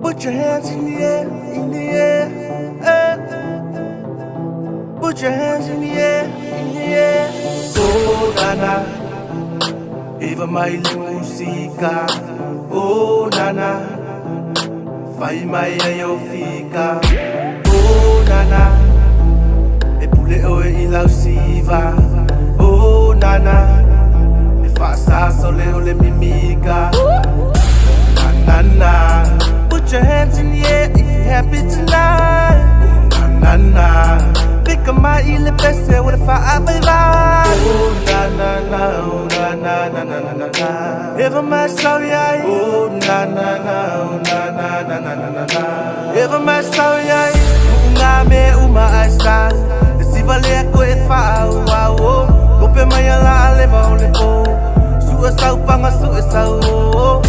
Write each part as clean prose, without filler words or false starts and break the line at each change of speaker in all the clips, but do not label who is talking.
Put your hands in the air, in the air. Eh. Put your hands in the air, in the air. Oh, Nana, Eva maile musika. Oh, Nana, fai mai eu fica. Oh, Nana, e pule oe ilau siva. Oh, Nana, e faça sole ole mimica. Na, put your hands in the air if you're happy tonight. Na, fica mai ile pese with a fire vai. Oh na, oh na. Eva mais sorry ai. Oh na, oh na. Eva mais sorry ai. Nga me uma asa. Se vale ko e fa wow. Gope mai ala leva ole po. Su sa upanga su sa o.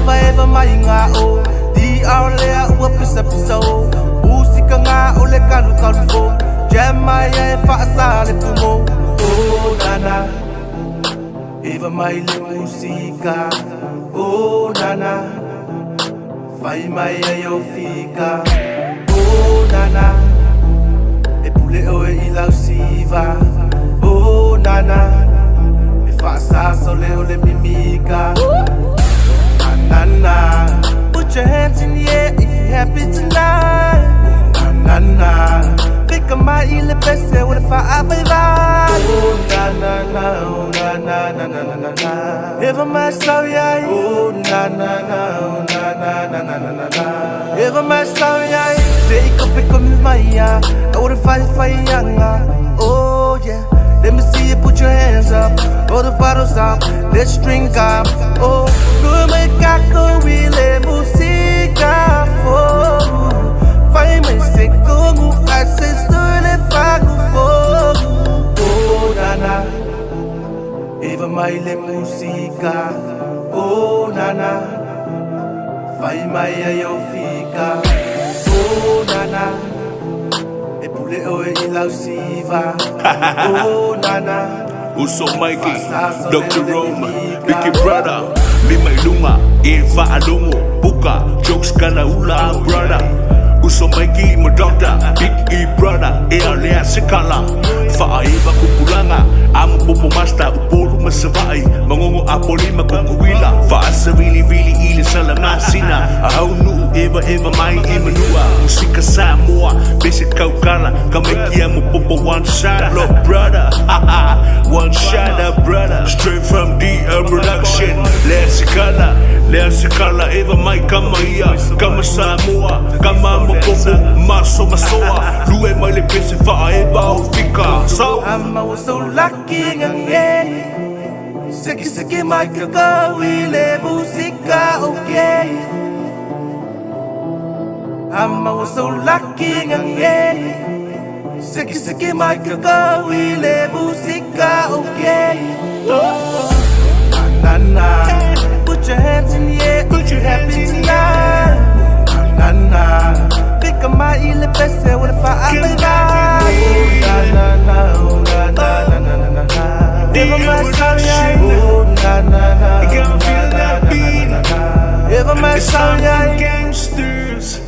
Eva mai nga o di aulea ua pisa pisa o música nga ole kalu kalu fo jama ya fa sale tumo oh nana Eva mai le música oh nana fai mai eu fica oh nana e pule oe ilau siva oh nana e fa sa sole ole mimica Na, put your hands in the air if you're happy tonight. Na, fica mai ile pese with a fire vai. Oh na, oh na. Eva mais sorry ai. Oh na, oh na. Eva mais sorry ai. Say ik op ik kom mai ya. I wanna fight yanga. Oh yeah. Let me see you put your hands up, all the bottles up, let's drink up. Oh, come kako wile musika fogo. Fai mai se como ancestor le fago fogo. Oh nana, Eva mai le música. Oh nana, fai mai eu fica. Oh nana. Pule oe ilau siva. Oh nana
Uso Mikey, Dr. Roma, Big Brother, Lima Lunga, Eva Alungo, Buka, Jokes Kana Ula Brother. Uso Mikey, my doctor, Big Brother, Lea Sikala, Fa Eva Kupulanga, Amo Popo Master, Upolu Masavai, Mangongo Apoli Makukuila, Fa Asa Really Ili Salama Sina, Ahau Eva Mai Imanua, Musika Samoa, Basic Kaukala, Kameki Amo Popo one shot, look brother, one shot brother, straight from DL Production, Lea Sikala, Eva Mai Kamaya, Kama Samoa, Kama Mopopo, Maso Masoa, Lue Mai Le Pese Fa Eva Fika, so
I'm so lucky ngayon. Sige mai kakawile musika okay. I'm so lucky ngayon. Sige mai kakawile musika okay. Na, put your hands in the air if you're happy tonight. Na, fica mai ile pese with a fire vai. Oh na. Eva mais sorry ai. Oh na.
You can feel that beat.
Eva mais sorry ai.
Gangsters.